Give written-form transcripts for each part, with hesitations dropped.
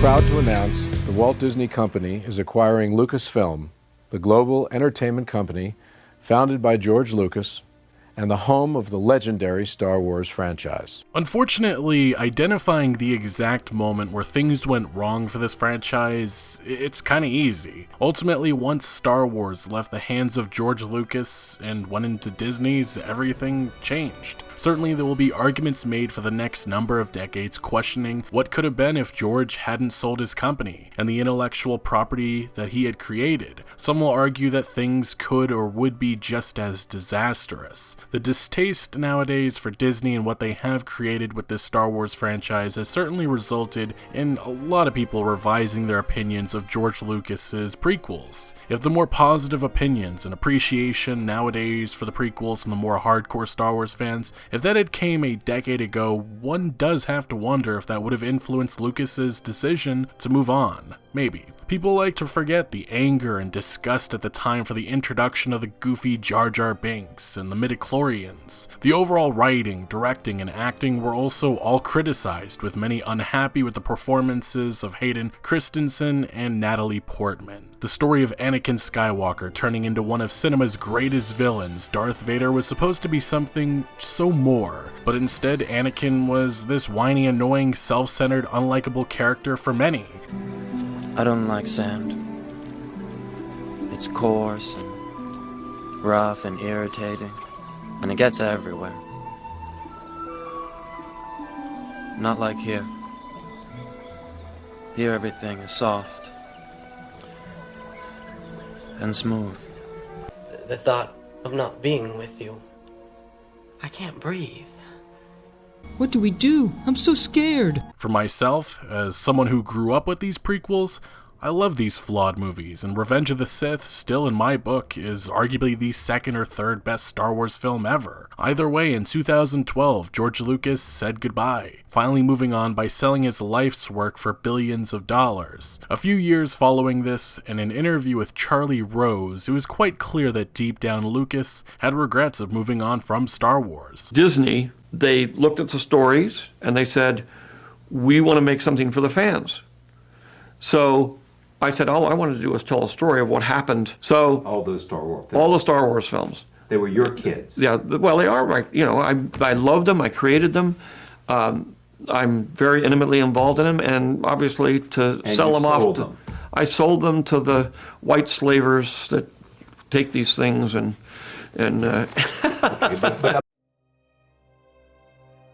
Proud to announce the Walt Disney Company is acquiring Lucasfilm, the global entertainment company founded by George Lucas and the home of the legendary Star Wars franchise. Unfortunately, identifying the exact moment where things went wrong for this franchise, it's kinda easy. Ultimately, once Star Wars left the hands of George Lucas and went into Disney's, everything changed. Certainly there will be arguments made for the next number of decades questioning what could have been if George hadn't sold his company and the intellectual property that he had created. Some will argue that things could or would be just as disastrous. The distaste nowadays for Disney and what they have created with this Star Wars franchise has certainly resulted in a lot of people revising their opinions of George Lucas's prequels. If the more positive opinions and appreciation nowadays for the prequels from the more hardcore Star Wars fans, if that had came a decade ago, one does have to wonder if that would have influenced Lucas's decision to move on. Maybe. People like to forget the anger and disgust at the time for the introduction of the goofy Jar Jar Binks and the midichlorians. The overall writing, directing, and acting were also all criticized, with many unhappy with the performances of Hayden Christensen and Natalie Portman. The story of Anakin Skywalker turning into one of cinema's greatest villains, Darth Vader, was supposed to be something so more, but instead Anakin was this whiny, annoying, self-centered, unlikable character for many. I don't like sand. It's coarse and rough and irritating, and it gets everywhere. Not like here. Here everything is soft and smooth. The thought of not being with you, I can't breathe. What do we do? I'm so scared. For myself, as someone who grew up with these prequels, I love these flawed movies, and Revenge of the Sith, still in my book, is arguably the second or third best Star Wars film ever. Either way, in 2012, George Lucas said goodbye, finally moving on by selling his life's work for billions of dollars. A few years following this, in an interview with Charlie Rose, it was quite clear that deep down Lucas had regrets of moving on from Star Wars. Disney, they looked at the stories and they said, we want to make something for the fans. So I said, all I wanted to do was tell a story of what happened. So all those Star Wars films. All the Star Wars films. They were your kids. Yeah, well, they are right. You know, I loved them. I created them. I'm very intimately involved in them, and obviously to sell them off. I sold them to the white slavers that take these things and. Okay,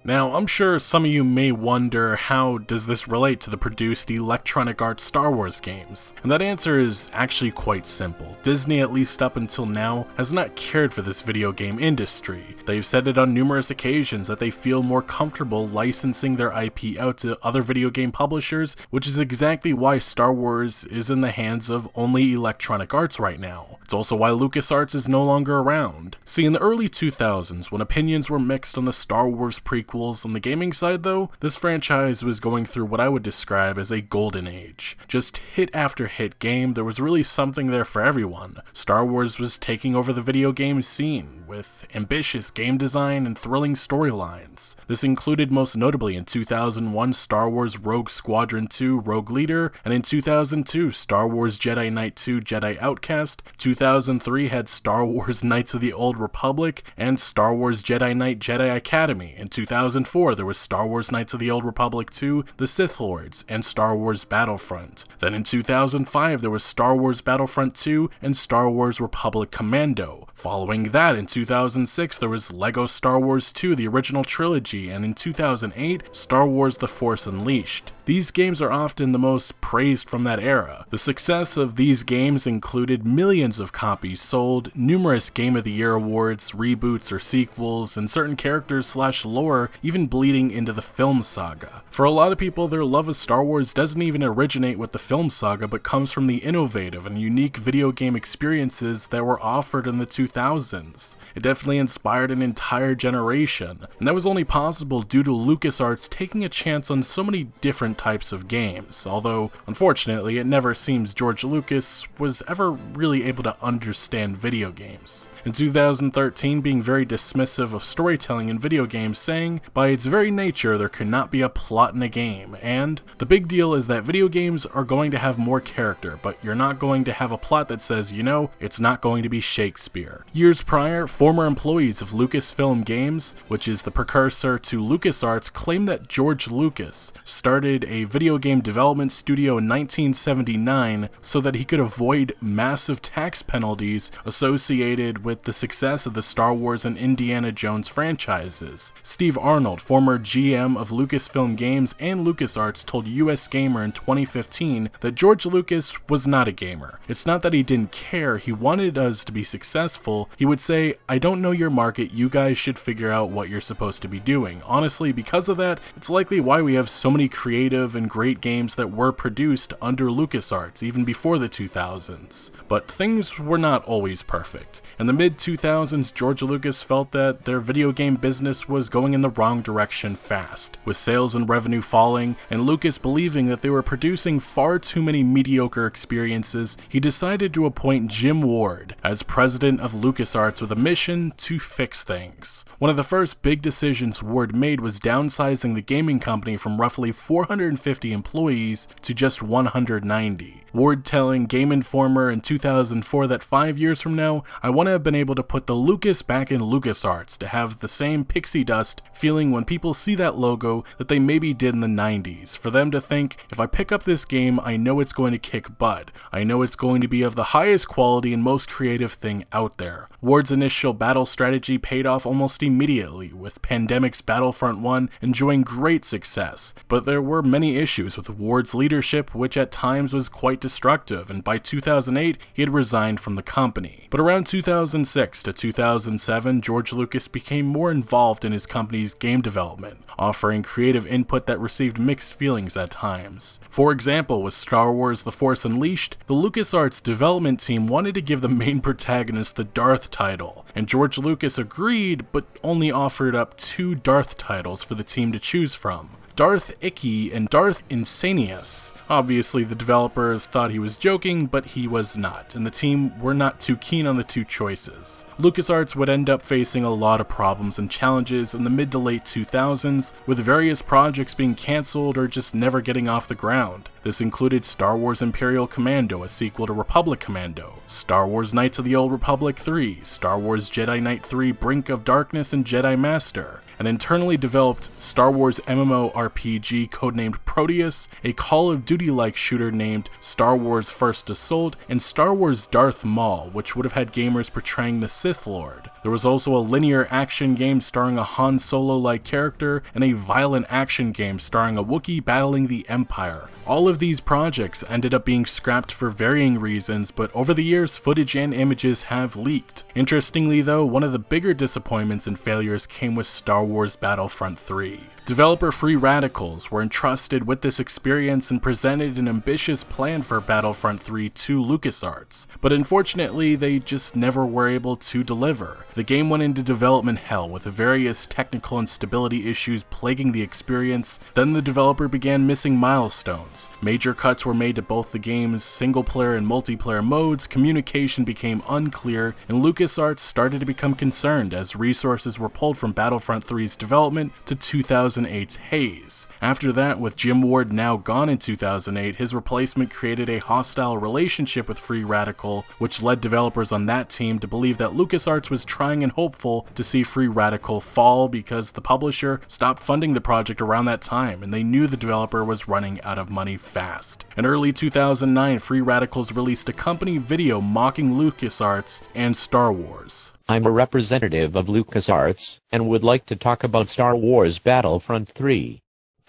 Now, I'm sure some of you may wonder, how does this relate to the produced Electronic Arts Star Wars games? And that answer is actually quite simple. Disney, at least up until now, has not cared for this video game industry. They've said it on numerous occasions that they feel more comfortable licensing their IP out to other video game publishers, which is exactly why Star Wars is in the hands of only Electronic Arts right now. It's also why LucasArts is no longer around. See, in the early 2000s, when opinions were mixed on the Star Wars prequels, on the gaming side though, this franchise was going through what I would describe as a golden age. Just hit after hit game, there was really something there for everyone. Star Wars was taking over the video game scene, with ambitious game design and thrilling storylines. This included most notably in 2001 Star Wars Rogue Squadron 2 Rogue Leader, and in 2002 Star Wars Jedi Knight 2 Jedi Outcast. 2003 had Star Wars Knights of the Old Republic and Star Wars Jedi Knight Jedi Academy. In 2004 there was Star Wars Knights of the Old Republic 2 The Sith Lords and Star Wars Battlefront. Then in 2005 there was Star Wars Battlefront 2 and Star Wars Republic Commando. Following that, in 2006 there was LEGO Star Wars 2 the original trilogy, and in 2008 Star Wars The Force Unleashed. These games are often the most praised from that era. The success of these games included millions of copies sold, numerous Game of the Year awards, reboots or sequels, and certain characters / lore even bleeding into the film saga. For a lot of people, their love of Star Wars doesn't even originate with the film saga, but comes from the innovative and unique video game experiences that were offered in the 2000s. It definitely inspired an entire generation, and that was only possible due to LucasArts taking a chance on so many different different types of games, although unfortunately it never seems George Lucas was ever really able to understand video games. In 2013, being very dismissive of storytelling in video games, saying, by its very nature there cannot be a plot in a game, and the big deal is that video games are going to have more character, but you're not going to have a plot that says, you know, it's not going to be Shakespeare. Years prior, former employees of Lucasfilm Games, which is the precursor to LucasArts, claimed that George Lucas started a video game development studio in 1979 so that he could avoid massive tax penalties associated with the success of the Star Wars and Indiana Jones franchises. Steve Arnold, former GM of Lucasfilm Games and LucasArts, told US Gamer in 2015 that George Lucas was not a gamer. It's not that he didn't care, he wanted us to be successful. He would say, I don't know your market, you guys should figure out what you're supposed to be doing. Honestly, because of that, it's likely why we have so many creative and great games that were produced under LucasArts, even before the 2000s. But things were not always perfect. In the mid-2000s, George Lucas felt that their video game business was going in the wrong direction fast, with sales and revenue falling, and Lucas believing that they were producing far too many mediocre experiences. He decided to appoint Jim Ward as president of LucasArts with a mission to fix things. One of the first big decisions Ward made was downsizing the gaming company from roughly 450 employees to just 190. Ward telling Game Informer in 2004 that 5 years from now, I want to have been able to put the Lucas back in LucasArts to have the same pixie dust feeling when people see that logo that they maybe did in the 90s. For them to think, if I pick up this game, I know it's going to kick butt. I know it's going to be of the highest quality and most creative thing out there. Ward's initial battle strategy paid off almost immediately, with Pandemic's Battlefront I enjoying great success. But there were many issues with Ward's leadership, which at times was quite destructive, and by 2008, he had resigned from the company. But around 2006 to 2007, George Lucas became more involved in his company's game development, offering creative input that received mixed feelings at times. For example, with Star Wars The Force Unleashed, the LucasArts development team wanted to give the main protagonist the Darth title, and George Lucas agreed, but only offered up 2 Darth titles for the team to choose from: Darth Icky and Darth Insanius. Obviously, the developers thought he was joking, but he was not, and the team were not too keen on the 2 choices. LucasArts would end up facing a lot of problems and challenges in the mid to late 2000s, with various projects being cancelled or just never getting off the ground. This included Star Wars Imperial Commando, a sequel to Republic Commando, Star Wars Knights of the Old Republic 3, Star Wars Jedi Knight 3 Brink of Darkness and Jedi Master, an internally developed Star Wars MMORPG codenamed Proteus, a Call of Duty-like shooter named Star Wars First Assault, and Star Wars Darth Maul, which would have had gamers portraying the Sith Lord. There was also a linear action game starring a Han Solo-like character, and a violent action game starring a Wookiee battling the Empire. All of these projects ended up being scrapped for varying reasons, but over the years, footage and images have leaked. Interestingly though, one of the bigger disappointments and failures came with Star Wars Battlefront II. Developer Free Radicals were entrusted with this experience and presented an ambitious plan for Battlefront III to LucasArts, but unfortunately they just never were able to deliver. The game went into development hell with various technical and stability issues plaguing the experience. Then the developer began missing milestones. Major cuts were made to both the game's single-player and multiplayer modes, communication became unclear, and LucasArts started to become concerned as resources were pulled from Battlefront III's development to 2008's Haze. After that, with Jim Ward now gone in 2008, his replacement created a hostile relationship with Free Radical, which led developers on that team to believe that LucasArts was trying and hopeful to see Free Radical fall because the publisher stopped funding the project around that time, and they knew the developer was running out of money fast. In early 2009, Free Radicals released a company video mocking LucasArts and Star Wars. I'm a representative of LucasArts, and would like to talk about Star Wars Battlefront 3.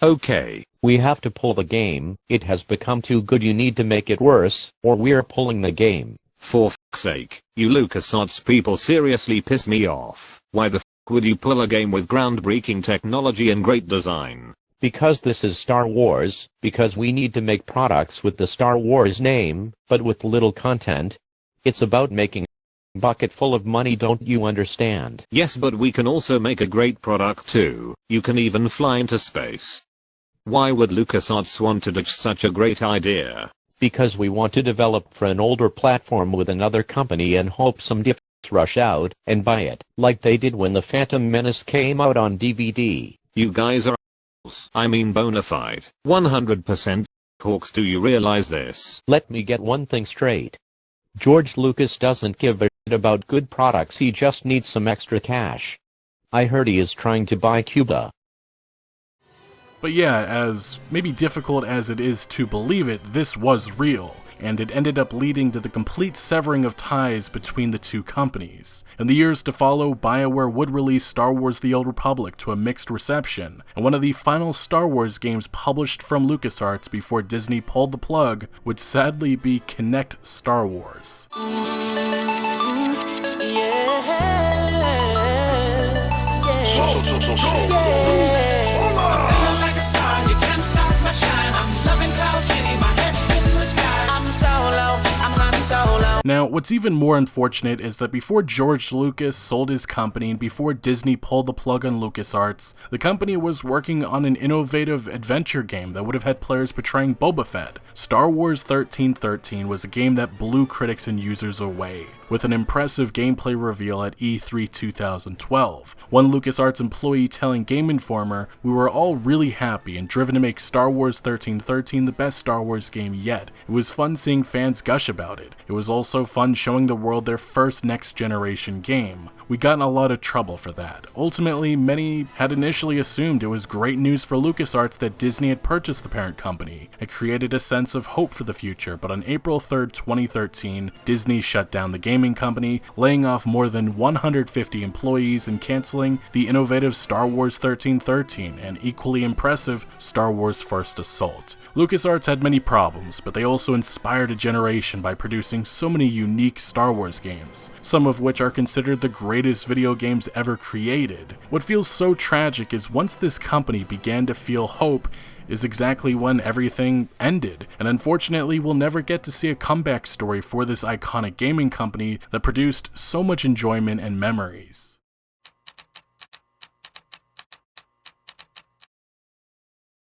Okay. We have to pull the game, it has become too good, you need to make it worse, or we're pulling the game. For f***'s sake, you LucasArts people seriously piss me off. Why the f*** would you pull a game with groundbreaking technology and great design? Because this is Star Wars, because we need to make products with the Star Wars name, but with little content. It's about making a bucket full of money, don't you understand? Yes, but we can also make a great product too. You can even fly into space. Why would LucasArts want to ditch such a great idea? Because we want to develop for an older platform with another company and hope some dips rush out and buy it, like they did when The Phantom Menace came out on DVD. You guys are assholes. I mean bona fide. 100% hawks. Do you realize this? Let me get one thing straight. George Lucas doesn't give a shit about good products, he just needs some extra cash. I heard he is trying to buy Cuba. But yeah, as maybe difficult as it is to believe it, this was real, and it ended up leading to the complete severing of ties between the two companies. In the years to follow, BioWare would release Star Wars The Old Republic to a mixed reception, and one of the final Star Wars games published from LucasArts before Disney pulled the plug would sadly be Kinect Star Wars. Now, what's even more unfortunate is that before George Lucas sold his company and before Disney pulled the plug on LucasArts, the company was working on an innovative adventure game that would have had players portraying Boba Fett. Star Wars 1313 was a game that blew critics and users away, with an impressive gameplay reveal at E3 2012. One LucasArts employee telling Game Informer, "We were all really happy and driven to make Star Wars 1313 the best Star Wars game yet. It was fun seeing fans gush about it. It was also fun showing the world their first next-generation game. We got in a lot of trouble for that. Ultimately, many had initially assumed it was great news for LucasArts that Disney had purchased the parent company. It created a sense of hope for the future, but on April 3rd, 2013, Disney shut down the gaming company, laying off more than 150 employees and canceling the innovative Star Wars 1313 and equally impressive Star Wars First Assault. LucasArts had many problems, but they also inspired a generation by producing so many unique Star Wars games, some of which are considered the greatest video games ever created. What feels so tragic is once this company began to feel hope is exactly when everything ended, and unfortunately we'll never get to see a comeback story for this iconic gaming company that produced so much enjoyment and memories.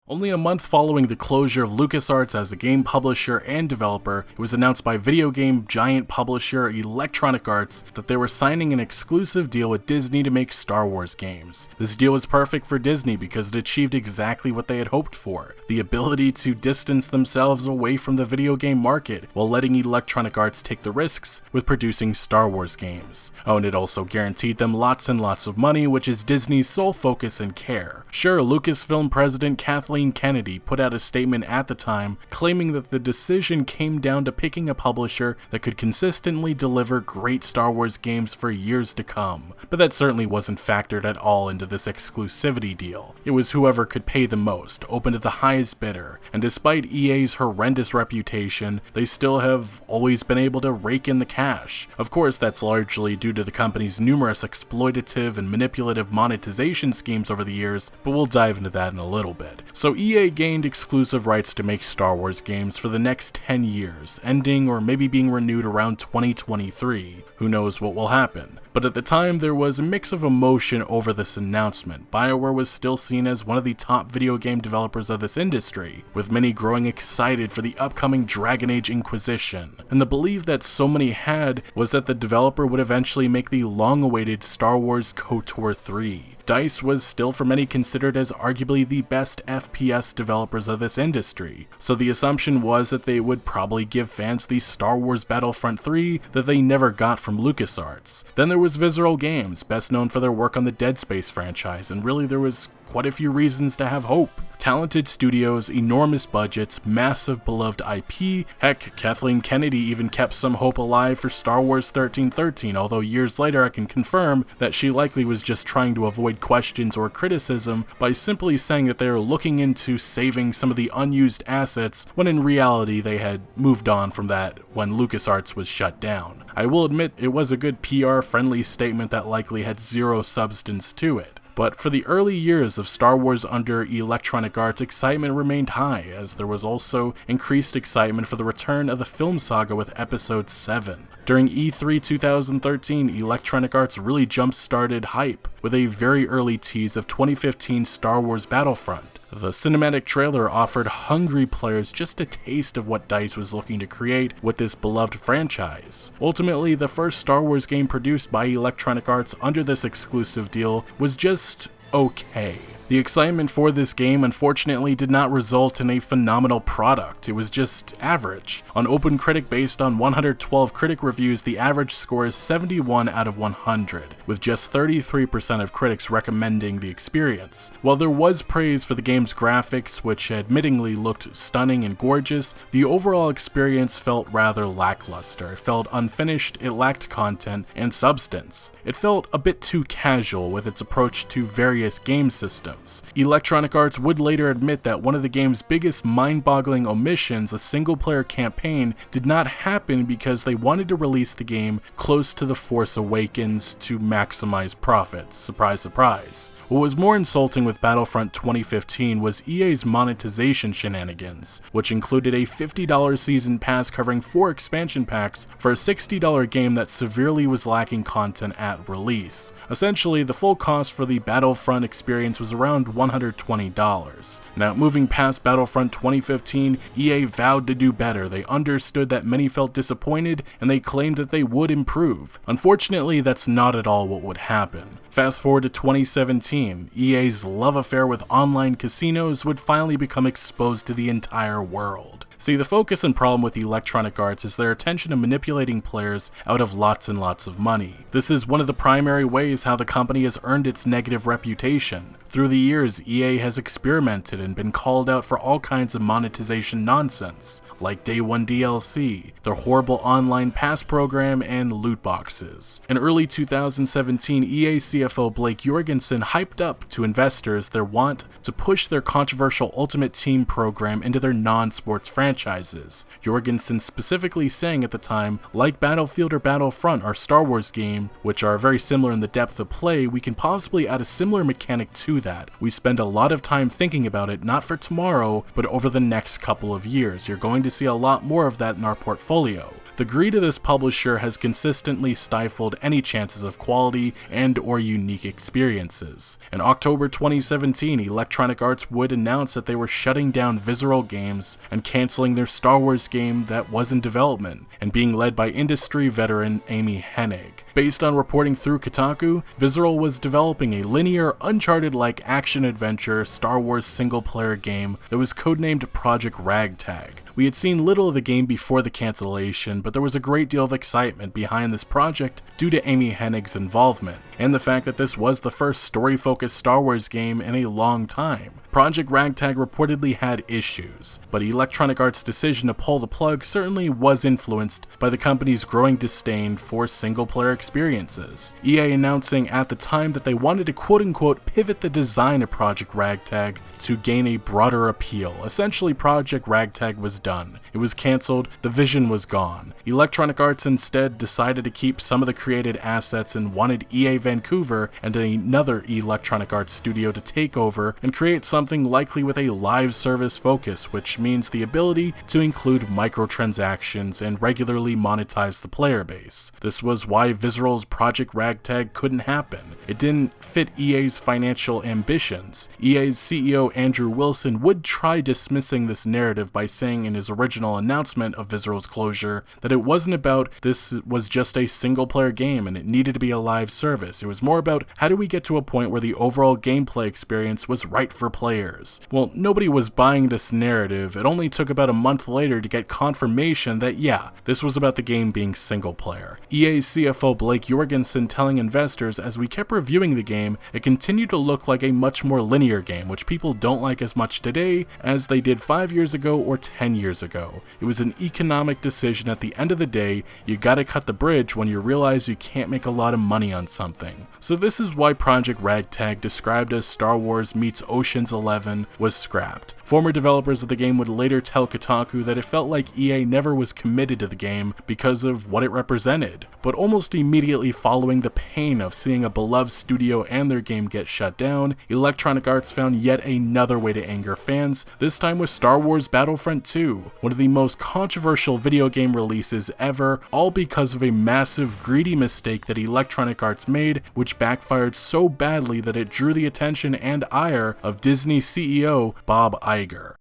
Only a month following the closure of LucasArts as a game publisher and developer, it was announced by video game giant publisher Electronic Arts that they were signing an exclusive deal with Disney to make Star Wars games. This deal was perfect for Disney because it achieved exactly what they had hoped for: the ability to distance themselves away from the video game market while letting Electronic Arts take the risks with producing Star Wars games. Oh, and it also guaranteed them lots and lots of money, which is Disney's sole focus and care. Sure, Lucasfilm president Kathleen Kennedy put out a statement at the time claiming that the decision came down to picking a publisher that could consistently deliver great Star Wars games for years to come, but that certainly wasn't factored at all into this exclusivity deal. It was whoever could pay the most, open to the highest bidder, and despite EA's horrendous reputation, they still have always been able to rake in the cash. Of course, that's largely due to the company's numerous exploitative and manipulative monetization schemes over the years, but we'll dive into that in a little bit. So EA gained exclusive rights to make Star Wars games for the next 10 years, ending or maybe being renewed around 2023. Who knows what will happen? But at the time, there was a mix of emotion over this announcement. BioWare was still seen as one of the top video game developers of this industry, with many growing excited for the upcoming Dragon Age Inquisition. And the belief that so many had was that the developer would eventually make the long-awaited Star Wars KOTOR 3. DICE was still for many considered as arguably the best FPS developers of this industry, so the assumption was that they would probably give fans the Star Wars Battlefront 3 that they never got from LucasArts. Then there was Visceral Games, best known for their work on the Dead Space franchise, and really there was quite a few reasons to have hope. Talented studios, enormous budgets, massive beloved IP, heck, Kathleen Kennedy even kept some hope alive for Star Wars 1313, although years later I can confirm that she likely was just trying to avoid questions or criticism by simply saying that they were looking into saving some of the unused assets, when in reality they had moved on from that when LucasArts was shut down. I will admit it was a good PR-friendly statement that likely had zero substance to it. But for the early years of Star Wars under Electronic Arts, excitement remained high, as there was also increased excitement for the return of the film saga with Episode 7. During E3 2013, Electronic Arts really jump-started hype with a very early tease of 2015 Star Wars Battlefront. The cinematic trailer offered hungry players just a taste of what DICE was looking to create with this beloved franchise. Ultimately, the first Star Wars game produced by Electronic Arts under this exclusive deal was just okay. The excitement for this game unfortunately did not result in a phenomenal product, it was just average. On OpenCritic, based on 112 critic reviews, the average score is 71 out of 100, with just 33% of critics recommending the experience. While there was praise for the game's graphics, which admittingly looked stunning and gorgeous, the overall experience felt rather lackluster. It felt unfinished, it lacked content and substance. It felt a bit too casual with its approach to various game systems. Electronic Arts would later admit that one of the game's biggest mind-boggling omissions, a single-player campaign, did not happen because they wanted to release the game close to The Force Awakens to maximize profits. Surprise, surprise. What was more insulting with Battlefront 2015 was EA's monetization shenanigans, which included a $50 season pass covering 4 expansion packs for a $60 game that severely was lacking content at release. Essentially, the full cost for the Battlefront experience was around $120. Now, moving past Battlefront 2015, EA vowed to do better. They understood that many felt disappointed, and they claimed that they would improve. Unfortunately, that's not at all what would happen. Fast forward to 2017, EA's love affair with online casinos would finally become exposed to the entire world. See, the focus and problem with Electronic Arts is their attention to manipulating players out of lots and lots of money. This is one of the primary ways how the company has earned its negative reputation. Through the years, EA has experimented and been called out for all kinds of monetization nonsense, like Day 1 DLC, their horrible online pass program, and loot boxes. In early 2017, EA CFO Blake Jorgensen hyped up to investors their want to push their controversial Ultimate Team program into their non-sports franchises. Jorgensen specifically saying at the time, like Battlefield or Battlefront, our Star Wars game, which are very similar in the depth of play, we can possibly add a similar mechanic to that. We spend a lot of time thinking about it, not for tomorrow, but over the next couple of years. You're going to see a lot more of that in our portfolio. The greed of this publisher has consistently stifled any chances of quality and or unique experiences. In October 2017, Electronic Arts would announce that they were shutting down Visceral Games and canceling their Star Wars game that was in development and being led by industry veteran Amy Hennig. Based on reporting through Kotaku, Visceral was developing a linear, Uncharted-like action-adventure Star Wars single-player game that was codenamed Project Ragtag. We had seen little of the game before the cancellation, but there was a great deal of excitement behind this project due to Amy Hennig's involvement, and the fact that this was the first story-focused Star Wars game in a long time. Project Ragtag reportedly had issues, but Electronic Arts' decision to pull the plug certainly was influenced by the company's growing disdain for single-player experiences. EA announcing at the time that they wanted to quote-unquote pivot the design of Project Ragtag to gain a broader appeal. Essentially, Project Ragtag was done. It was cancelled, the vision was gone. Electronic Arts instead decided to keep some of the created assets and wanted EA Vancouver and another Electronic Arts studio to take over and create something likely with a live service focus, which means the ability to include microtransactions and regularly monetize the player base. This was why Visceral's Project Ragtag couldn't happen. It didn't fit EA's financial ambitions. EA's CEO Andrew Wilson would try dismissing this narrative by saying in his original announcement of Visceral's closure that it wasn't about this was just a single player game and it needed to be a live service. It was more about how do we get to a point where the overall gameplay experience was right for players. Well, nobody was buying this narrative. It only took about a month later to get confirmation that yeah, this was about the game being single player. EA CFO Blake Jorgensen telling investors, as we kept reviewing the game, it continued to look like a much more linear game, which people don't like as much today as they did 5 years ago or 10 years ago. It was an economic decision at the end of the day. You gotta cut the bridge when you realize you can't make a lot of money on something. So this is why Project Ragtag, described as Star Wars meets Ocean's 11, was scrapped. Former developers of the game would later tell Kotaku that it felt like EA never was committed to the game because of what it represented. But almost immediately following the pain of seeing a beloved studio and their game get shut down, Electronic Arts found yet another way to anger fans, this time with Star Wars Battlefront II, one of the most controversial video game releases ever, all because of a massive greedy mistake that Electronic Arts made, which backfired so badly that it drew the attention and ire of Disney CEO Bob Iger.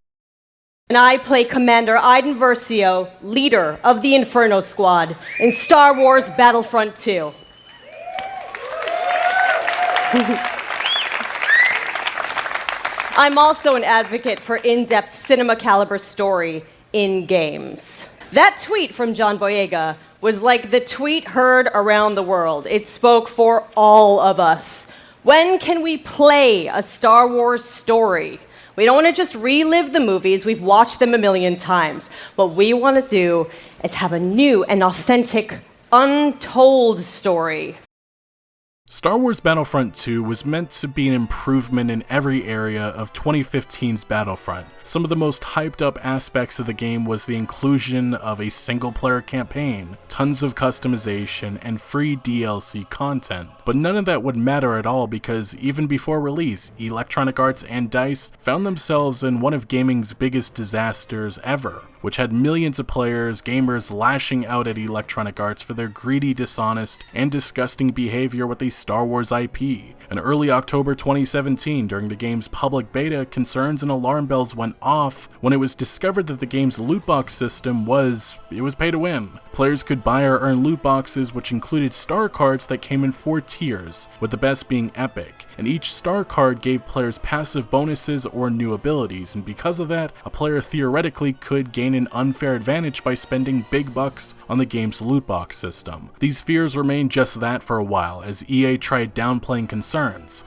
And I play Commander Iden Versio, leader of the Inferno Squad in Star Wars Battlefront II. I'm also an advocate for in-depth cinema caliber story in games. That tweet from John Boyega was like the tweet heard around the world. It spoke for all of us. When can we play a Star Wars story? We don't want to just relive the movies, we've watched them a million times. What we want to do is have a new and authentic, untold story. Star Wars Battlefront 2 was meant to be an improvement in every area of 2015's Battlefront. Some of the most hyped up aspects of the game was the inclusion of a single player campaign, tons of customization, and free DLC content. But none of that would matter at all because even before release, Electronic Arts and DICE found themselves in one of gaming's biggest disasters ever, which had millions of gamers lashing out at Electronic Arts for their greedy, dishonest, and disgusting behavior with the Star Wars IP. In early October 2017, during the game's public beta, concerns and alarm bells went off when it was discovered that the game's loot box system was pay to win. Players could buy or earn loot boxes which included star cards that came in 4 tiers, with the best being epic, and each star card gave players passive bonuses or new abilities, and because of that, a player theoretically could gain an unfair advantage by spending big bucks on the game's loot box system. These fears remained just that for a while, as EA tried downplaying concerns,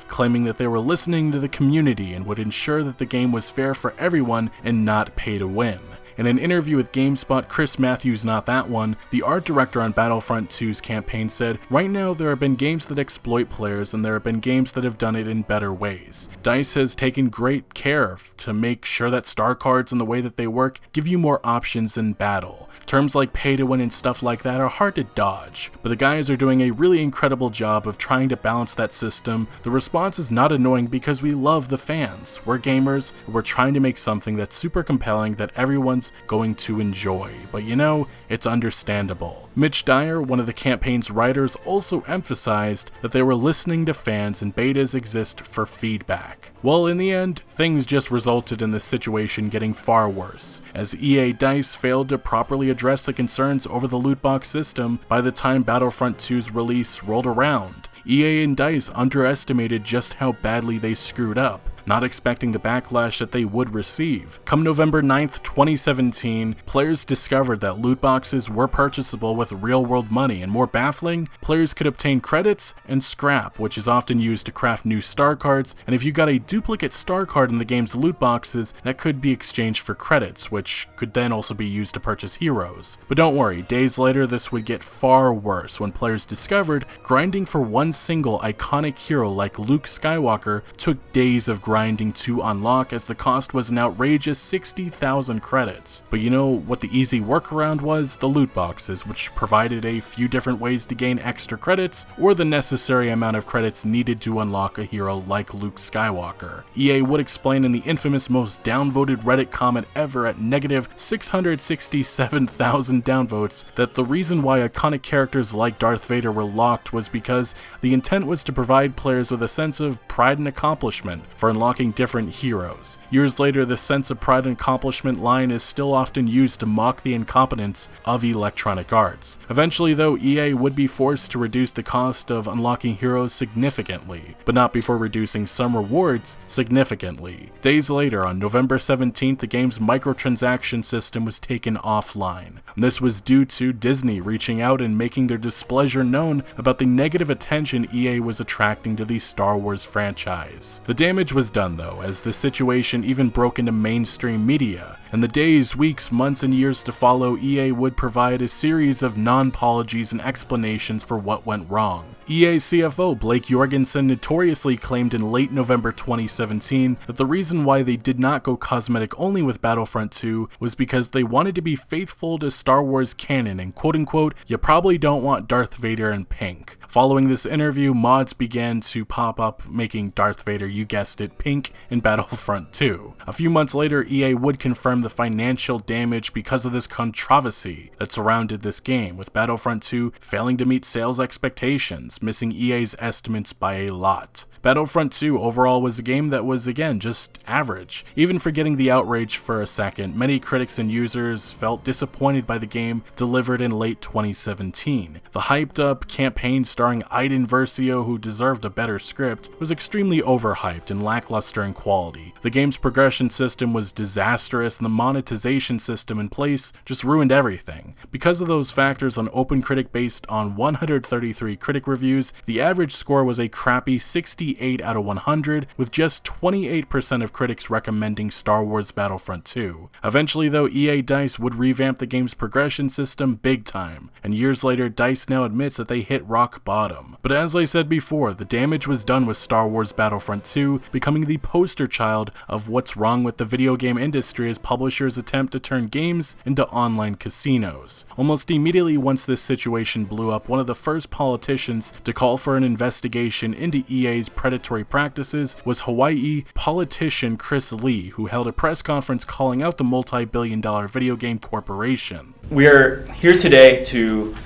claiming that they were listening to the community and would ensure that the game was fair for everyone and not pay to win. In an interview with GameSpot, Chris Matthews, not that one, the art director on Battlefront 2's campaign said, "Right now there have been games that exploit players and there have been games that have done it in better ways. DICE has taken great care to make sure that star cards and the way that they work give you more options in battle. Terms like pay to win and stuff like that are hard to dodge, but the guys are doing a really incredible job of trying to balance that system. The response is not annoying because we love the fans. We're gamers, and we're trying to make something that's super compelling that everyone's going to enjoy. But you know, it's understandable." Mitch Dyer, one of the campaign's writers, also emphasized that they were listening to fans and betas exist for feedback. Well, in the end, things just resulted in the situation getting far worse, as EA DICE failed to properly address the concerns over the loot box system by the time Battlefront 2's release rolled around. EA and DICE underestimated just how badly they screwed up, not expecting the backlash that they would receive. Come November 9th, 2017, players discovered that loot boxes were purchasable with real-world money, and more baffling, players could obtain credits and scrap, which is often used to craft new star cards, and if you got a duplicate star card in the game's loot boxes, that could be exchanged for credits, which could then also be used to purchase heroes. But don't worry, days later this would get far worse when players discovered grinding for one single iconic hero like Luke Skywalker took days of grinding to unlock, as the cost was an outrageous 60,000 credits. But you know what the easy workaround was? The loot boxes, which provided a few different ways to gain extra credits, or the necessary amount of credits needed to unlock a hero like Luke Skywalker. EA would explain in the infamous most downvoted Reddit comment ever at negative 667,000 downvotes that the reason why iconic characters like Darth Vader were locked was because the intent was to provide players with a sense of pride and accomplishment for unlocking different heroes. Years later, this sense of pride and accomplishment line is still often used to mock the incompetence of Electronic Arts. Eventually though, EA would be forced to reduce the cost of unlocking heroes significantly, but not before reducing some rewards significantly. Days later, on November 17th, the game's microtransaction system was taken offline. And this was due to Disney reaching out and making their displeasure known about the negative attention EA was attracting to the Star Wars franchise. The damage was done though, as the situation even broke into mainstream media. In the days, weeks, months, and years to follow, EA would provide a series of non-apologies and explanations for what went wrong. EA CFO Blake Jorgensen notoriously claimed in late November 2017 that the reason why they did not go cosmetic only with Battlefront 2 was because they wanted to be faithful to Star Wars canon and quote-unquote, you probably don't want Darth Vader in pink. Following this interview, mods began to pop up making Darth Vader, you guessed it, pink in Battlefront 2. A few months later, EA would confirm the financial damage because of this controversy that surrounded this game, with Battlefront 2 failing to meet sales expectations, missing EA's estimates by a lot. Battlefront 2 overall was a game that was, again, just average. Even forgetting the outrage for a second, many critics and users felt disappointed by the game delivered in late 2017. The hyped-up campaign starring Aiden Versio, who deserved a better script, was extremely overhyped and lackluster in quality. The game's progression system was disastrous, and the monetization system in place just ruined everything. Because of those factors, on OpenCritic based on 133 critic reviews, the average score was a crappy 68 out of 100, with just 28% of critics recommending Star Wars Battlefront 2. Eventually though, EA DICE would revamp the game's progression system big time, and years later DICE now admits that they hit rock bottom. But as I said before, the damage was done with Star Wars Battlefront 2 becoming the poster child of what's wrong with the video game industry as publishers attempt to turn games into online casinos. Almost immediately once this situation blew up, one of the first politicians to call for an investigation into EA's predatory practices was Hawaii politician Chris Lee, who held a press conference calling out the multi-billion-dollar video game corporation. We are here today to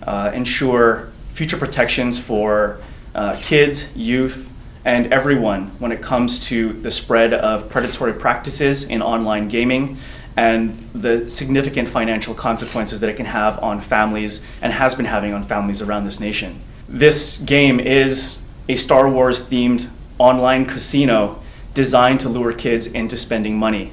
ensure future protections for kids, youth, and everyone when it comes to the spread of predatory practices in online gaming and the significant financial consequences that it can have on families and has been having on families around this nation. This game is a Star Wars themed online casino designed to lure kids into spending money.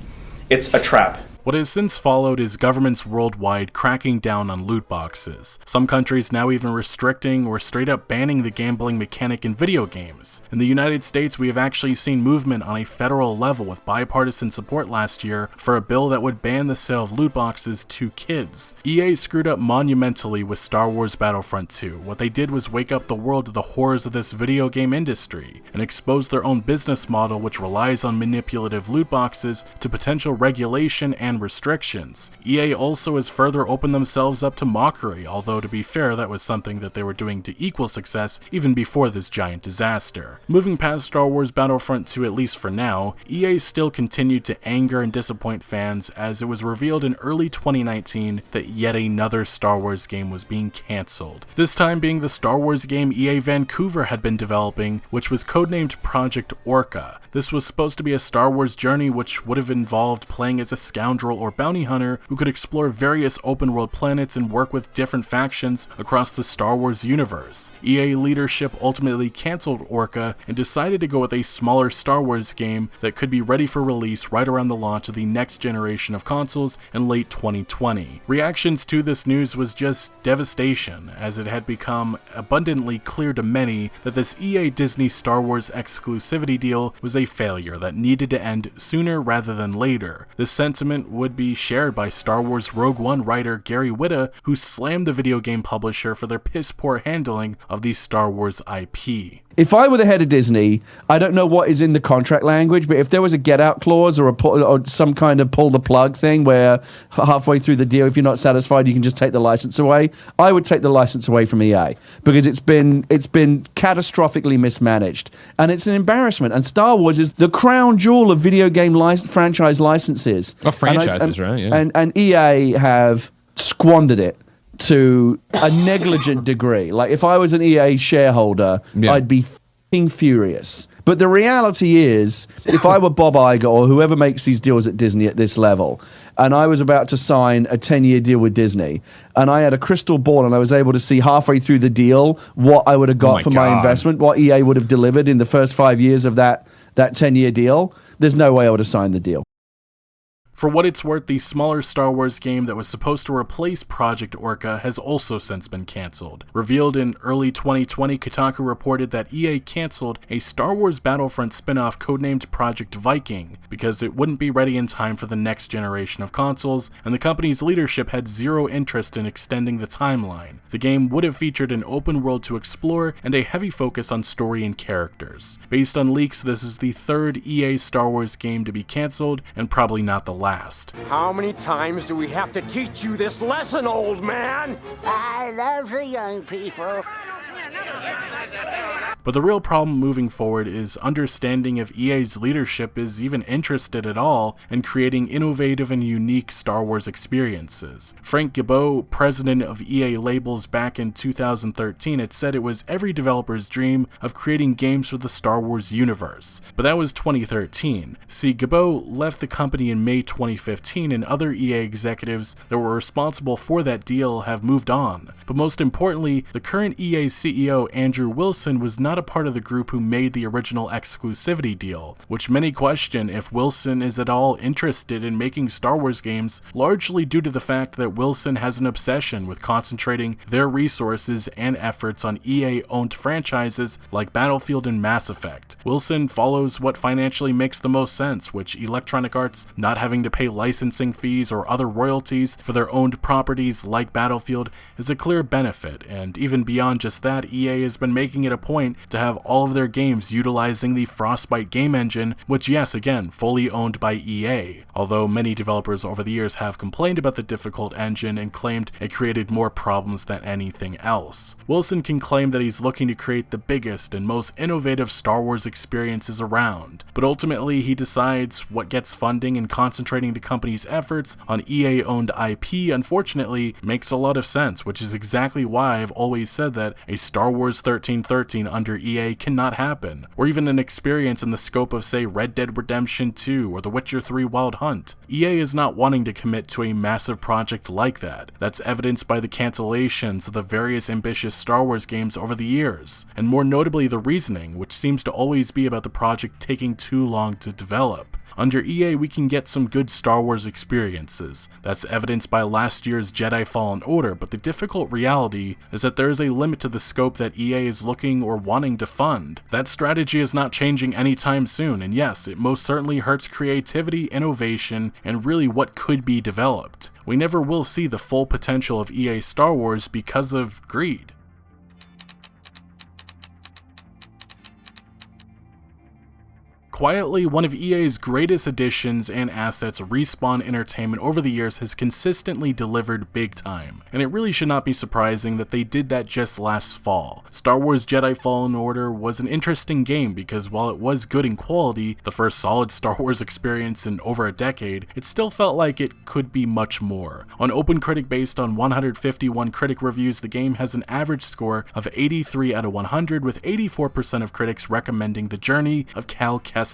It's a trap. What has since followed is governments worldwide cracking down on loot boxes. Some countries now even restricting or straight up banning the gambling mechanic in video games. In the United States, we have actually seen movement on a federal level with bipartisan support last year for a bill that would ban the sale of loot boxes to kids. EA screwed up monumentally with Star Wars Battlefront 2. What they did was wake up the world to the horrors of this video game industry and expose their own business model, which relies on manipulative loot boxes, to potential regulation and restrictions. EA also has further opened themselves up to mockery, although to be fair, that was something that they were doing to equal success even before this giant disaster. Moving past Star Wars Battlefront 2, at least for now, EA still continued to anger and disappoint fans as it was revealed in early 2019 that yet another Star Wars game was being cancelled. This time being the Star Wars game EA Vancouver had been developing, which was codenamed Project Orca. This was supposed to be a Star Wars journey which would have involved playing as a scoundrel or bounty hunter who could explore various open-world planets and work with different factions across the Star Wars universe. EA leadership ultimately cancelled Orca and decided to go with a smaller Star Wars game that could be ready for release right around the launch of the next generation of consoles in late 2020. Reactions to this news was just devastation, as it had become abundantly clear to many that this EA Disney Star Wars exclusivity deal was a failure that needed to end sooner rather than later. This sentiment would be shared by Star Wars Rogue One writer Gary Whitta, who slammed the video game publisher for their piss-poor handling of the Star Wars IP. If I were the head of Disney, I don't know what is in the contract language, but if there was a get-out clause or some kind of pull-the-plug thing where halfway through the deal, if you're not satisfied, you can just take the license away, I would take the license away from EA because it's been catastrophically mismanaged, and it's an embarrassment. And Star Wars is the crown jewel of video game franchise licenses. Of franchises, right? Yeah. And EA have squandered it to a negligent degree. Like, if I was an EA shareholder, I'd be f***ing furious. But the reality is, if I were Bob Iger or whoever makes these deals at Disney at this level, and I was about to sign a 10-year deal with Disney, and I had a crystal ball and I was able to see halfway through the deal what I would have got for my investment, what EA would have delivered in the first 5 years of that 10-year deal, there's no way I would have signed the deal. For what it's worth, the smaller Star Wars game that was supposed to replace Project Orca has also since been cancelled. Revealed in early 2020, Kotaku reported that EA cancelled a Star Wars Battlefront spin-off codenamed Project Viking because it wouldn't be ready in time for the next generation of consoles, and the company's leadership had zero interest in extending the timeline. The game would have featured an open world to explore and a heavy focus on story and characters. Based on leaks, this is the third EA Star Wars game to be cancelled, and probably not the last. How many times do we have to teach you this lesson, old man? I love the young people. But the real problem moving forward is understanding if EA's leadership is even interested at all in creating innovative and unique Star Wars experiences. Frank Gibeau, president of EA Labels back in 2013, had said it was every developer's dream of creating games for the Star Wars universe. But that was 2013. See, Gibeau left the company in May 2015, and other EA executives that were responsible for that deal have moved on. But most importantly, the current EA CEO, Andrew Wilson, was not a part of the group who made the original exclusivity deal, which many question if Wilson is at all interested in making Star Wars games, largely due to the fact that Wilson has an obsession with concentrating their resources and efforts on EA-owned franchises like Battlefield and Mass Effect. Wilson follows what financially makes the most sense, which Electronic Arts not having to pay licensing fees or other royalties for their owned properties like Battlefield is a clear benefit, and even beyond just that, EA has been making it a point to have all of their games utilizing the Frostbite game engine, which, yes, again, fully owned by EA, although many developers over the years have complained about the difficult engine and claimed it created more problems than anything else. Wilson can claim that he's looking to create the biggest and most innovative Star Wars experiences around, but ultimately he decides what gets funding, and concentrating the company's efforts on EA-owned IP unfortunately makes a lot of sense, which is exactly why I've always said that a Star Wars 1313 under EA cannot happen, or even an experience in the scope of, say, Red Dead Redemption 2 or The Witcher 3 Wild Hunt. EA is not wanting to commit to a massive project like that. That's evidenced by the cancellations of the various ambitious Star Wars games over the years, and more notably the reasoning, which seems to always be about the project taking too long to develop. Under EA, we can get some good Star Wars experiences. That's evidenced by last year's Jedi Fallen Order, but the difficult reality is that there is a limit to the scope that EA is looking or wanting to fund. That strategy is not changing anytime soon, and yes, it most certainly hurts creativity, innovation, and really what could be developed. We never will see the full potential of EA Star Wars because of greed. Quietly, one of EA's greatest additions and assets, Respawn Entertainment, over the years has consistently delivered big time, and it really should not be surprising that they did that just last fall. Star Wars Jedi Fallen Order was an interesting game because while it was good in quality, the first solid Star Wars experience in over a decade, it still felt like it could be much more. On OpenCritic, based on 151 critic reviews, the game has an average score of 83 out of 100, with 84% of critics recommending the journey of Cal Kestis.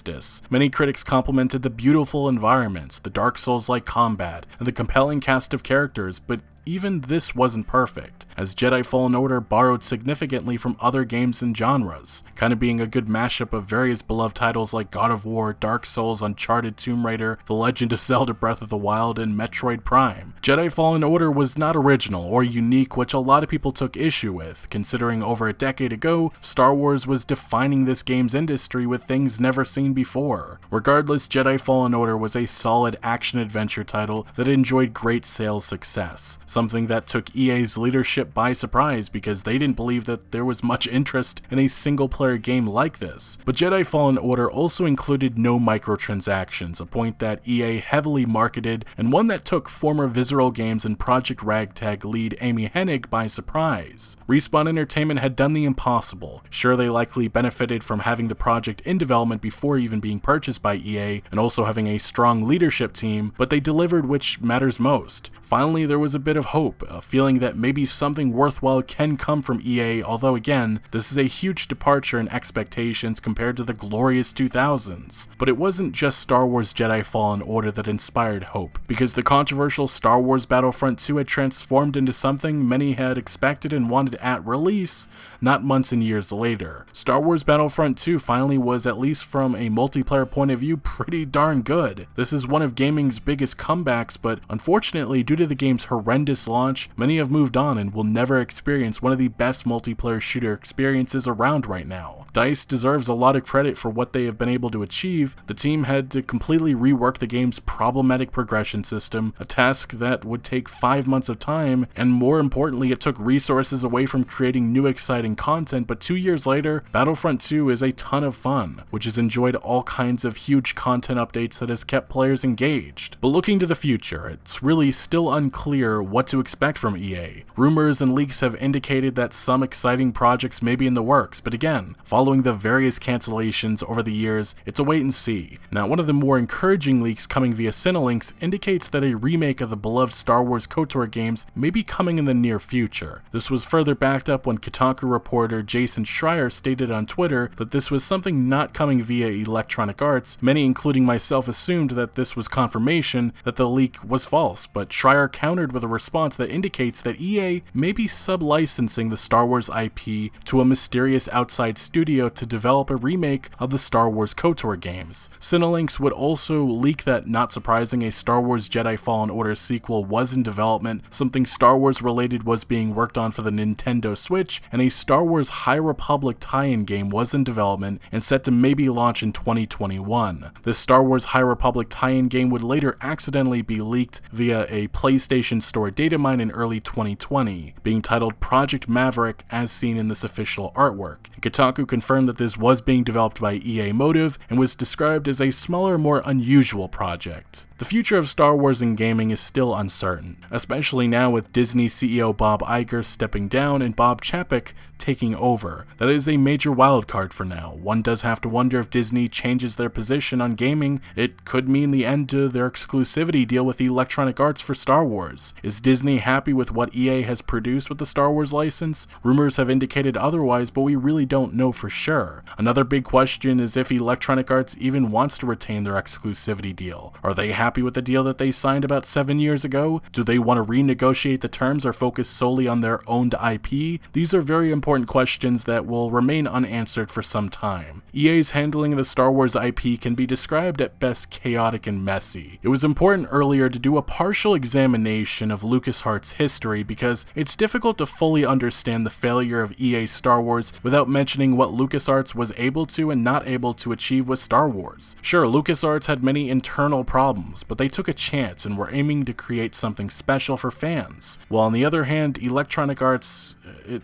Many critics complimented the beautiful environments, the Dark Souls-like combat, and the compelling cast of characters, but even this wasn't perfect, as Jedi Fallen Order borrowed significantly from other games and genres, kind of being a good mashup of various beloved titles like God of War, Dark Souls, Uncharted, Tomb Raider, The Legend of Zelda Breath of the Wild, and Metroid Prime. Jedi Fallen Order was not original or unique, which a lot of people took issue with, considering over a decade ago, Star Wars was defining this game's industry with things never seen before. Regardless, Jedi Fallen Order was a solid action-adventure title that enjoyed great sales success, something that took EA's leadership by surprise because they didn't believe that there was much interest in a single-player game like this. But Jedi Fallen Order also included no microtransactions, a point that EA heavily marketed, and one that took former Visceral Games and Project Ragtag lead Amy Hennig by surprise. Respawn Entertainment had done the impossible. Sure, they likely benefited from having the project in development before even being purchased by EA, and also having a strong leadership team, but they delivered, which matters most. Finally, there was a bit of of hope, a feeling that maybe something worthwhile can come from EA, although again, this is a huge departure in expectations compared to the glorious 2000s. But it wasn't just Star Wars Jedi Fallen Order that inspired hope, because the controversial Star Wars Battlefront II had transformed into something many had expected and wanted at release, not months and years later. Star Wars Battlefront II finally was, at least from a multiplayer point of view, pretty darn good. This is one of gaming's biggest comebacks, but unfortunately, due to the game's horrendous launch, many have moved on and will never experience one of the best multiplayer shooter experiences around right now. DICE deserves a lot of credit for what they have been able to achieve. The team had to completely rework the game's problematic progression system, a task that would take 5 months of time, and more importantly, it took resources away from creating new exciting content, but 2 years later, Battlefront 2 is a ton of fun, which has enjoyed all kinds of huge content updates that has kept players engaged. But looking to the future, it's really still unclear what to expect from EA. Rumors and leaks have indicated that some exciting projects may be in the works, but again, following the various cancellations over the years, it's a wait and see. Now, one of the more encouraging leaks coming via Cinelinx indicates that a remake of the beloved Star Wars KOTOR games may be coming in the near future. This was further backed up when Kotaku reporter Jason Schreier stated on Twitter that this was something not coming via Electronic Arts. Many, including myself, assumed that this was confirmation that the leak was false, but Schreier countered with a response that indicates that EA may be sub-licensing the Star Wars IP to a mysterious outside studio to develop a remake of the Star Wars KOTOR games. Cinelinx would also leak that, not surprising, a Star Wars Jedi Fallen Order sequel was in development, something Star Wars related was being worked on for the Nintendo Switch, and a Star Wars High Republic tie-in game was in development and set to maybe launch in 2021. This Star Wars High Republic tie-in game would later accidentally be leaked via a PlayStation Store data mine in early 2020, being titled Project Maverick as seen in this official artwork. Kotaku confirmed that this was being developed by EA Motive and was described as a smaller, more unusual project. The future of Star Wars in gaming is still uncertain, especially now with Disney CEO Bob Iger stepping down and Bob Chapek taking over. That is a major wildcard for now. One does have to wonder if Disney changes their position on gaming. It could mean the end to their exclusivity deal with Electronic Arts for Star Wars. Is Disney happy with what EA has produced with the Star Wars license? Rumors have indicated otherwise, but we really don't know for sure. Another big question is if Electronic Arts even wants to retain their exclusivity deal. Are they happy with the deal that they signed about 7 years ago? Do they want to renegotiate the terms or focus solely on their owned IP? These are very important questions that will remain unanswered for some time. EA's handling of the Star Wars IP can be described at best chaotic and messy. It was important earlier to do a partial examination of LucasArts' history because it's difficult to fully understand the failure of EA Star Wars without mentioning what LucasArts was able to and not able to achieve with Star Wars. Sure, LucasArts had many internal problems, but they took a chance and were aiming to create something special for fans. While on the other hand, Electronic Arts,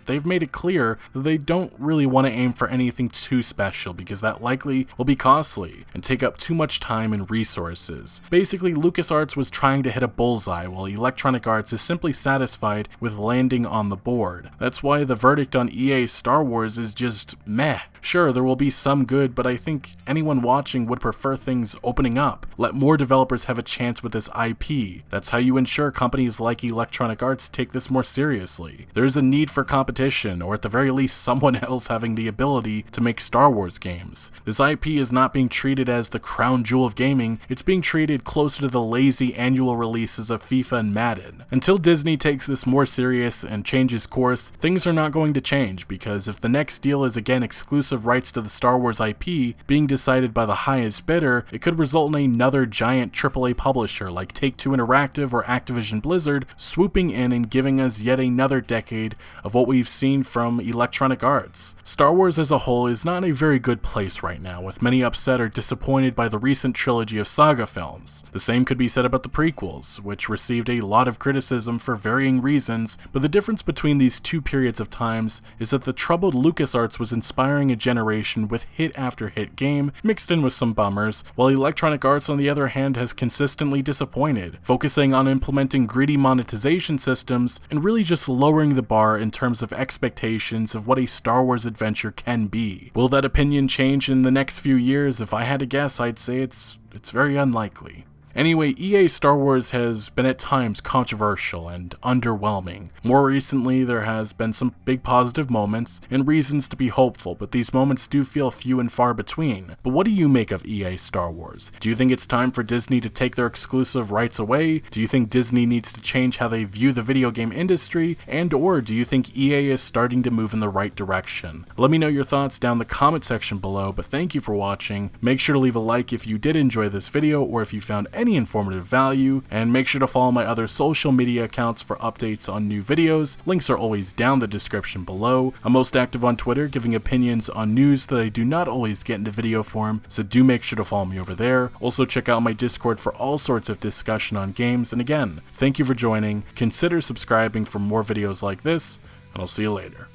they've made it clear that they don't really want to aim for anything too special because that likely will be costly and take up too much time and resources. Basically, LucasArts was trying to hit a bullseye while Electronic Arts is simply satisfied with landing on the board. That's why the verdict on EA's Star Wars is just meh. Sure, there will be some good, but I think anyone watching would prefer things opening up. Let more developers have a chance with this IP. That's how you ensure companies like Electronic Arts take this more seriously. There's a need for competition, or at the very least someone else having the ability to make Star Wars games. This IP is not being treated as the crown jewel of gaming, it's being treated closer to the lazy annual releases of FIFA and Madden. Until Disney takes this more serious and changes course, things are not going to change, because if the next deal is again exclusive rights to the Star Wars IP being decided by the highest bidder, it could result in another giant AAA publisher like Take-Two Interactive or Activision Blizzard swooping in and giving us yet another decade of what we've seen from Electronic Arts. Star Wars as a whole is not in a very good place right now, with many upset or disappointed by the recent trilogy of saga films. The same could be said about the prequels, which received a lot of criticism for varying reasons, but the difference between these two periods of times is that the troubled LucasArts was inspiring a generation with hit after hit game, mixed in with some bummers, while Electronic Arts on the other hand has consistently disappointed, focusing on implementing greedy monetization systems and really just lowering the bar in terms of expectations of what a Star Wars adventure can be. Will that opinion change in the next few years? If I had to guess, I'd say it's very unlikely. Anyway, EA Star Wars has been at times controversial and underwhelming. More recently, there has been some big positive moments and reasons to be hopeful, but these moments do feel few and far between. But what do you make of EA Star Wars? Do you think it's time for Disney to take their exclusive rights away? Do you think Disney needs to change how they view the video game industry? And or do you think EA is starting to move in the right direction? Let me know your thoughts down in the comment section below, but thank you for watching. Make sure to leave a like if you did enjoy this video or if you found any informative value, and make sure to follow my other social media accounts for updates on new videos. Links are always down the description below. I'm most active on Twitter, giving opinions on news that I do not always get into video form, so do make sure to follow me over there. Also check out my Discord for all sorts of discussion on games, and again, thank you for joining. Consider subscribing for more videos like this, and I'll see you later.